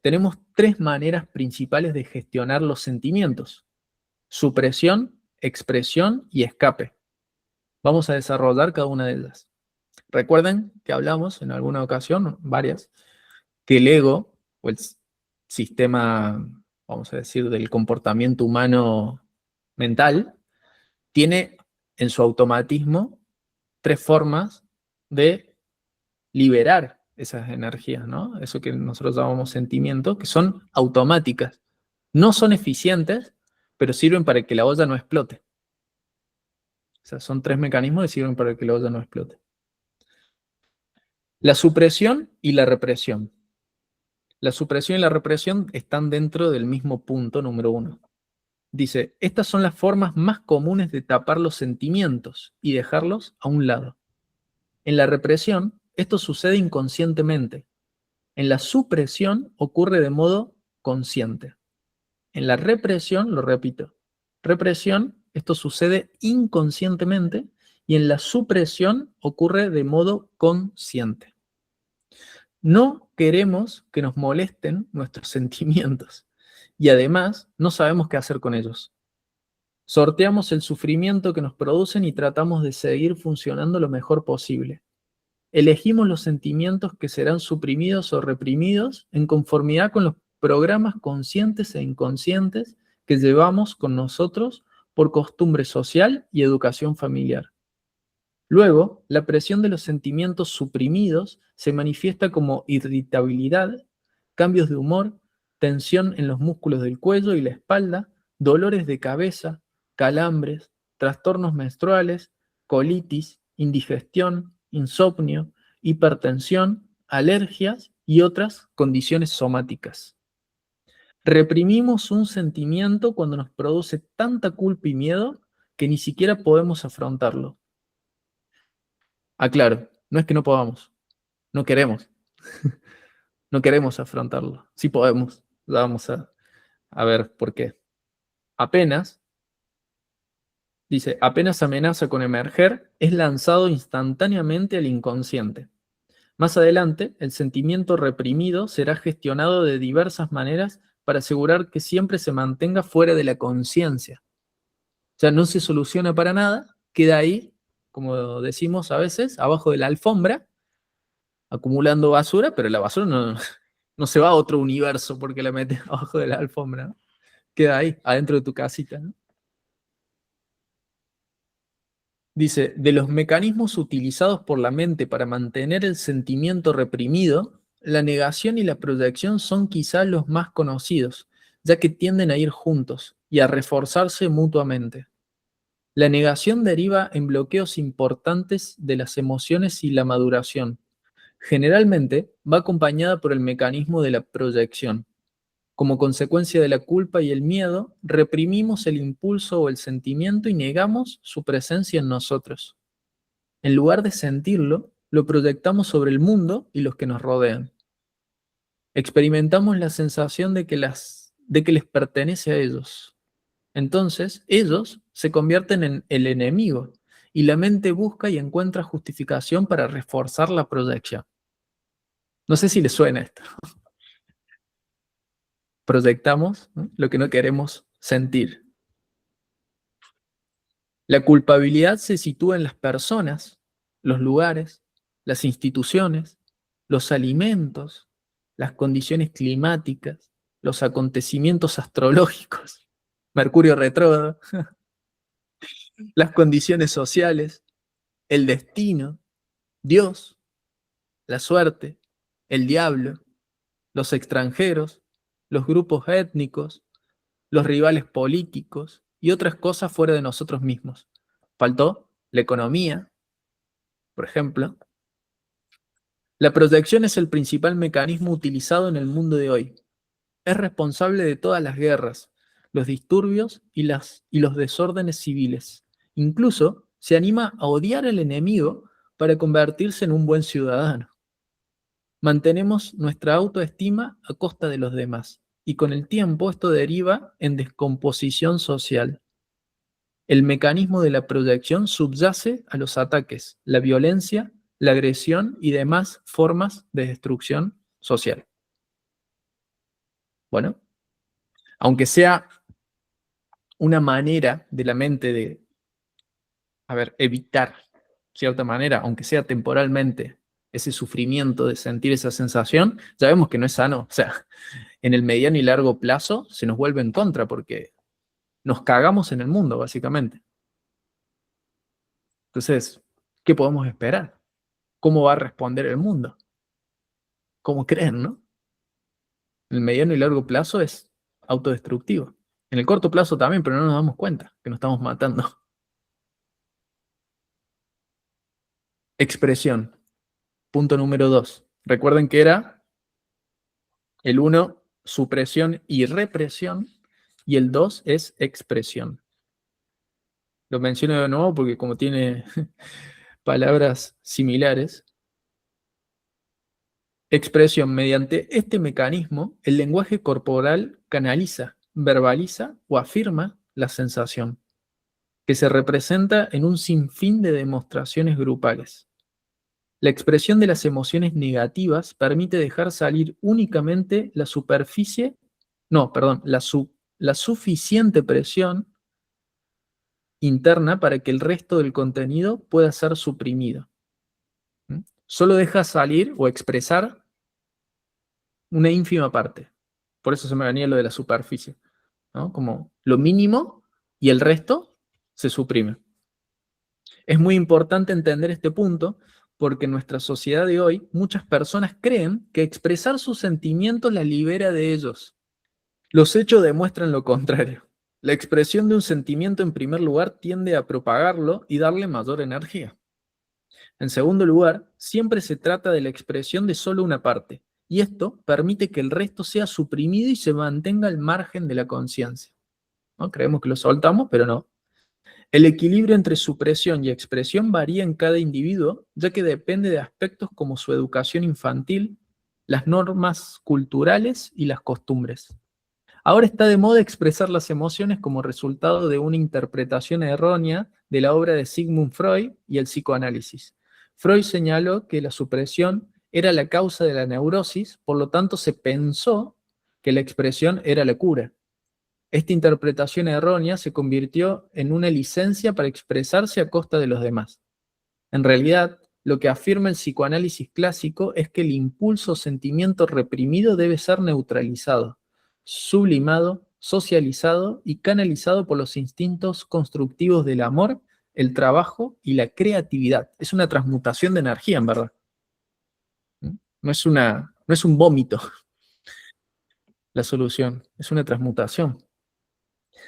tenemos tres maneras principales de gestionar los sentimientos: supresión, expresión y escape. Vamos a desarrollar cada una de ellas. Recuerden que hablamos en alguna ocasión, varias, que el ego, o el sistema, vamos a decir, del comportamiento humano mental, tiene en su automatismo tres formas de liberar esas energías, ¿no? Eso que nosotros llamamos sentimientos, que son automáticas. No son eficientes, pero sirven para que la olla no explote. O sea, son tres mecanismos que sirven para que la olla no explote. La supresión y la represión. La supresión y la represión están dentro del mismo punto número 1. Dice, estas son las formas más comunes de tapar los sentimientos y dejarlos a un lado. En la represión, esto sucede inconscientemente. En la supresión ocurre de modo consciente. En la represión, lo repito, represión, esto sucede inconscientemente, y en la supresión ocurre de modo consciente. No queremos que nos molesten nuestros sentimientos y además no sabemos qué hacer con ellos. Sorteamos el sufrimiento que nos producen y tratamos de seguir funcionando lo mejor posible. Elegimos los sentimientos que serán suprimidos o reprimidos en conformidad con los programas conscientes e inconscientes que llevamos con nosotros por costumbre social y educación familiar. Luego, la presión de los sentimientos suprimidos se manifiesta como irritabilidad, cambios de humor, tensión en los músculos del cuello y la espalda, dolores de cabeza, calambres, trastornos menstruales, colitis, indigestión, insomnio, hipertensión, alergias y otras condiciones somáticas. Reprimimos un sentimiento cuando nos produce tanta culpa y miedo que ni siquiera podemos afrontarlo. Aclaro, no es que no podamos, no queremos. No queremos afrontarlo. Sí podemos, ya vamos a ver por qué. Apenas amenaza con emerger, es lanzado instantáneamente al inconsciente. Más adelante, el sentimiento reprimido será gestionado de diversas maneras para asegurar que siempre se mantenga fuera de la conciencia. O sea, no se soluciona para nada, queda ahí, como decimos a veces, abajo de la alfombra, acumulando basura, pero la basura no se va a otro universo porque la metes abajo de la alfombra, ¿no? Queda ahí, adentro de tu casita, ¿no? Dice, de los mecanismos utilizados por la mente para mantener el sentimiento reprimido, la negación y la proyección son quizá los más conocidos, ya que tienden a ir juntos y a reforzarse mutuamente. La negación deriva en bloqueos importantes de las emociones y la maduración. Generalmente va acompañada por el mecanismo de la proyección. Como consecuencia de la culpa y el miedo, reprimimos el impulso o el sentimiento y negamos su presencia en nosotros. En lugar de sentirlo, lo proyectamos sobre el mundo y los que nos rodean. Experimentamos la sensación de que les pertenece a ellos. Entonces, ellos se convierten en el enemigo y la mente busca y encuentra justificación para reforzar la proyección. No sé si les suena esto. Proyectamos, ¿no?, lo que no queremos sentir. La culpabilidad se sitúa en las personas, los lugares, las instituciones, los alimentos, las condiciones climáticas, los acontecimientos astrológicos, Mercurio retrógrado, las condiciones sociales, el destino, Dios, la suerte, el diablo, los extranjeros, los grupos étnicos, los rivales políticos y otras cosas fuera de nosotros mismos. Faltó la economía, por ejemplo. La proyección es el principal mecanismo utilizado en el mundo de hoy. Es responsable de todas las guerras, los disturbios y los desórdenes civiles. Incluso se anima a odiar al enemigo para convertirse en un buen ciudadano. Mantenemos nuestra autoestima a costa de los demás, y con el tiempo esto deriva en descomposición social. El mecanismo de la proyección subyace a los ataques, la violencia, la agresión y demás formas de destrucción social. Bueno, aunque sea una manera de la mente de, evitar, cierta manera, aunque sea temporalmente, ese sufrimiento de sentir esa sensación, ya vemos que no es sano. O sea, en el mediano y largo plazo se nos vuelve en contra porque nos cagamos en el mundo, básicamente. Entonces, ¿qué podemos esperar? ¿Cómo va a responder el mundo? ¿Cómo creen, no? En el mediano y largo plazo es autodestructivo. En el corto plazo también, pero no nos damos cuenta que nos estamos matando. Expresión. Punto número 2. Recuerden que era el uno, supresión y represión, y el 2 es expresión. Lo menciono de nuevo porque como tiene palabras similares. Expresión. Mediante este mecanismo, el lenguaje corporal canaliza, verbaliza o afirma la sensación, que se representa en un sinfín de demostraciones grupales. La expresión de las emociones negativas permite dejar salir únicamente la superficie, no, perdón, la suficiente presión interna para que el resto del contenido pueda ser suprimido. ¿Mm? Solo deja salir o expresar una ínfima parte. Por eso se me venía lo de la superficie, ¿no? Como lo mínimo y el resto se suprime. Es muy importante entender este punto porque en nuestra sociedad de hoy muchas personas creen que expresar sus sentimientos las libera de ellos. Los hechos demuestran lo contrario. La expresión de un sentimiento en primer lugar tiende a propagarlo y darle mayor energía. En segundo lugar, siempre se trata de la expresión de solo una parte, y esto permite que el resto sea suprimido y se mantenga al margen de la conciencia, ¿no? Creemos que lo soltamos, pero no. El equilibrio entre supresión y expresión varía en cada individuo, ya que depende de aspectos como su educación infantil, las normas culturales y las costumbres. Ahora está de moda expresar las emociones como resultado de una interpretación errónea de la obra de Sigmund Freud y el psicoanálisis. Freud señaló que la supresión era la causa de la neurosis, por lo tanto se pensó que la expresión era la cura. Esta interpretación errónea se convirtió en una licencia para expresarse a costa de los demás. En realidad, lo que afirma el psicoanálisis clásico es que el impulso o sentimiento reprimido debe ser neutralizado, sublimado, socializado y canalizado por los instintos constructivos del amor, el trabajo y la creatividad. Es una transmutación de energía, en verdad. No es un vómito la solución, es una transmutación.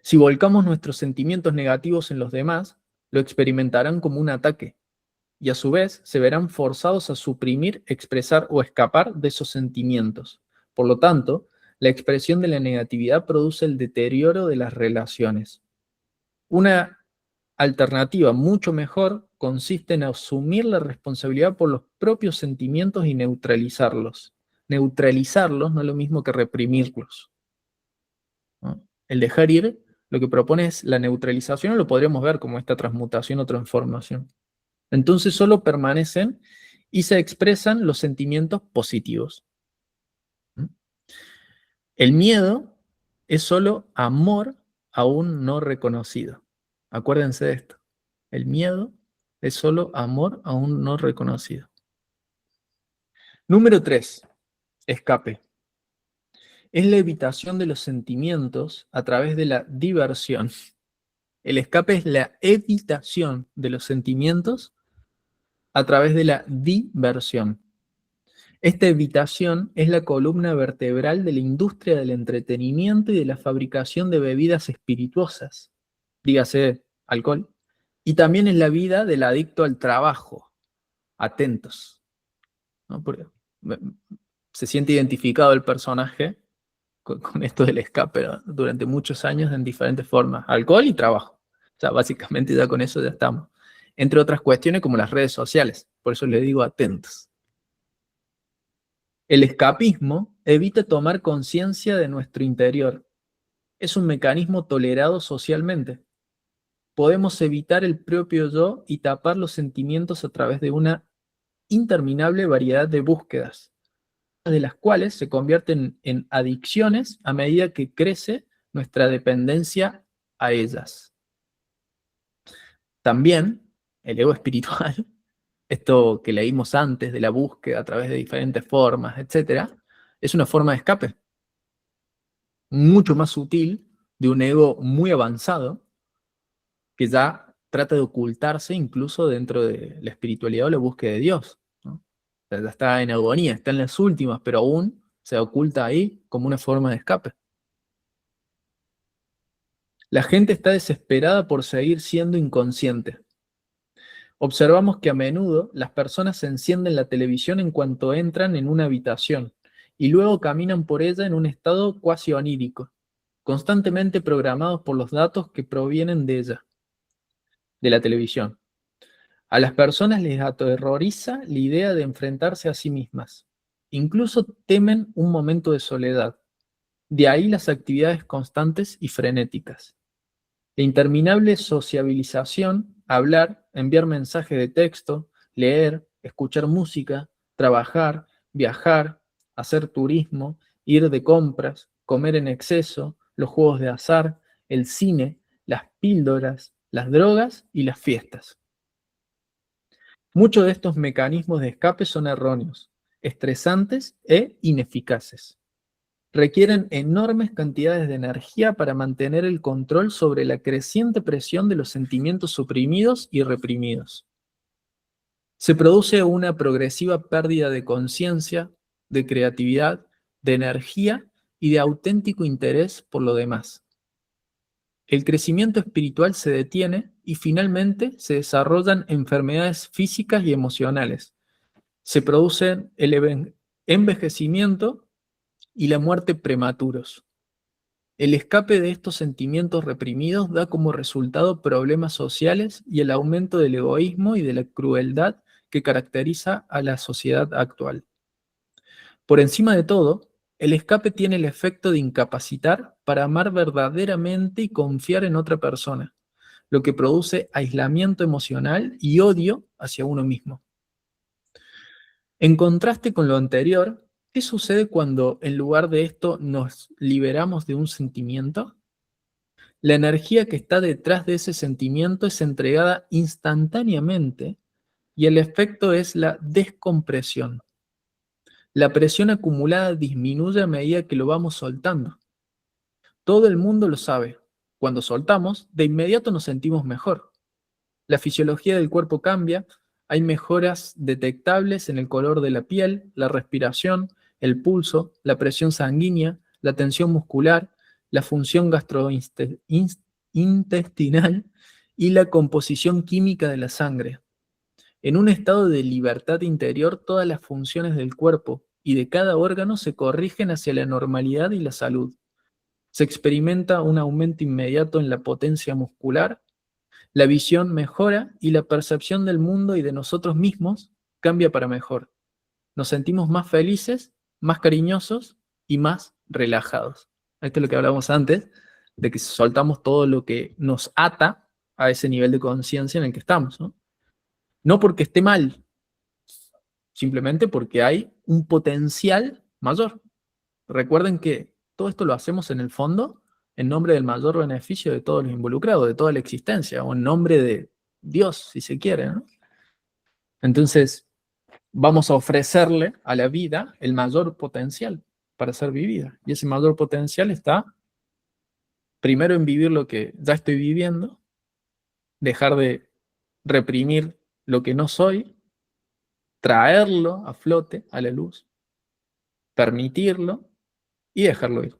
Si volcamos nuestros sentimientos negativos en los demás, lo experimentarán como un ataque y a su vez se verán forzados a suprimir, expresar o escapar de esos sentimientos. Por lo tanto, la expresión de la negatividad produce el deterioro de las relaciones. Una alternativa mucho mejor consiste en asumir la responsabilidad por los propios sentimientos y neutralizarlos. Neutralizarlos no es lo mismo que reprimirlos, ¿no? El dejar ir lo que propone es la neutralización, o lo podríamos ver como esta transmutación o transformación. Entonces solo permanecen y se expresan los sentimientos positivos. El miedo es solo amor aún no reconocido. Acuérdense de esto. El miedo es solo amor aún no reconocido. Número 3. Escape. Es la evitación de los sentimientos a través de la diversión. El escape es la evitación de los sentimientos a través de la diversión. Esta evitación es la columna vertebral de la industria del entretenimiento y de la fabricación de bebidas espirituosas, dígase alcohol, y también es la vida del adicto al trabajo. Atentos, ¿no? Porque se siente identificado el personaje con esto del escape, ¿no? Durante muchos años en diferentes formas, alcohol y trabajo. O sea, básicamente ya con eso ya estamos. Entre otras cuestiones como las redes sociales, por eso les digo atentos. El escapismo evita tomar conciencia de nuestro interior. Es un mecanismo tolerado socialmente. Podemos evitar el propio yo y tapar los sentimientos a través de una interminable variedad de búsquedas. de las cuales se convierten en adicciones a medida que crece nuestra dependencia a ellas. También el ego espiritual, esto que leímos antes de la búsqueda a través de diferentes formas, etcétera, es una forma de escape mucho más sutil de un ego muy avanzado que ya trata de ocultarse incluso dentro de la espiritualidad o la búsqueda de Dios, ¿no? O sea, ya está en agonía, está en las últimas, pero aún se oculta ahí como una forma de escape. La gente está desesperada por seguir siendo inconsciente. Observamos que a menudo las personas encienden la televisión en cuanto entran en una habitación y luego caminan por ella en un estado cuasi onírico, constantemente programados por los datos que provienen de ella, de la televisión. A las personas les aterroriza la idea de enfrentarse a sí mismas. Incluso temen un momento de soledad. De ahí las actividades constantes y frenéticas. La interminable sociabilización, hablar, enviar mensajes de texto, leer, escuchar música, trabajar, viajar, hacer turismo, ir de compras, comer en exceso, los juegos de azar, el cine, las píldoras, las drogas y las fiestas. Muchos de estos mecanismos de escape son erróneos, estresantes e ineficaces. Requieren enormes cantidades de energía para mantener el control sobre la creciente presión de los sentimientos suprimidos y reprimidos. Se produce una progresiva pérdida de conciencia, de creatividad, de energía y de auténtico interés por lo demás. El crecimiento espiritual se detiene y finalmente se desarrollan enfermedades físicas y emocionales. Se produce el envejecimiento y la muerte prematuros. El escape de estos sentimientos reprimidos da como resultado problemas sociales y el aumento del egoísmo y de la crueldad que caracteriza a la sociedad actual. Por encima de todo, el escape tiene el efecto de incapacitar para amar verdaderamente y confiar en otra persona, lo que produce aislamiento emocional y odio hacia uno mismo. En contraste con lo anterior, ¿qué sucede cuando en lugar de esto nos liberamos de un sentimiento? La energía que está detrás de ese sentimiento es entregada instantáneamente y el efecto es la descompresión. La presión acumulada disminuye a medida que lo vamos soltando. Todo el mundo lo sabe. Cuando soltamos, de inmediato nos sentimos mejor. La fisiología del cuerpo cambia, hay mejoras detectables en el color de la piel, la respiración, el pulso, la presión sanguínea, la tensión muscular, la función gastrointestinal y la composición química de la sangre. En un estado de libertad interior, todas las funciones del cuerpo y de cada órgano se corrigen hacia la normalidad y la salud. Se experimenta un aumento inmediato en la potencia muscular, la visión mejora y la percepción del mundo y de nosotros mismos cambia para mejor. Nos sentimos más felices, más cariñosos y más relajados. Esto es lo que hablábamos antes, de que soltamos todo lo que nos ata a ese nivel de conciencia en el que estamos, ¿no? No porque esté mal, simplemente porque hay un potencial mayor. Recuerden que todo esto lo hacemos en el fondo en nombre del mayor beneficio de todos los involucrados, de toda la existencia, o en nombre de Dios, si se quiere, ¿no? Entonces, vamos a ofrecerle a la vida el mayor potencial para ser vivida. Y ese mayor potencial está primero en vivir lo que ya estoy viviendo, dejar de reprimir lo que no soy, traerlo a flote, a la luz, permitirlo y dejarlo ir.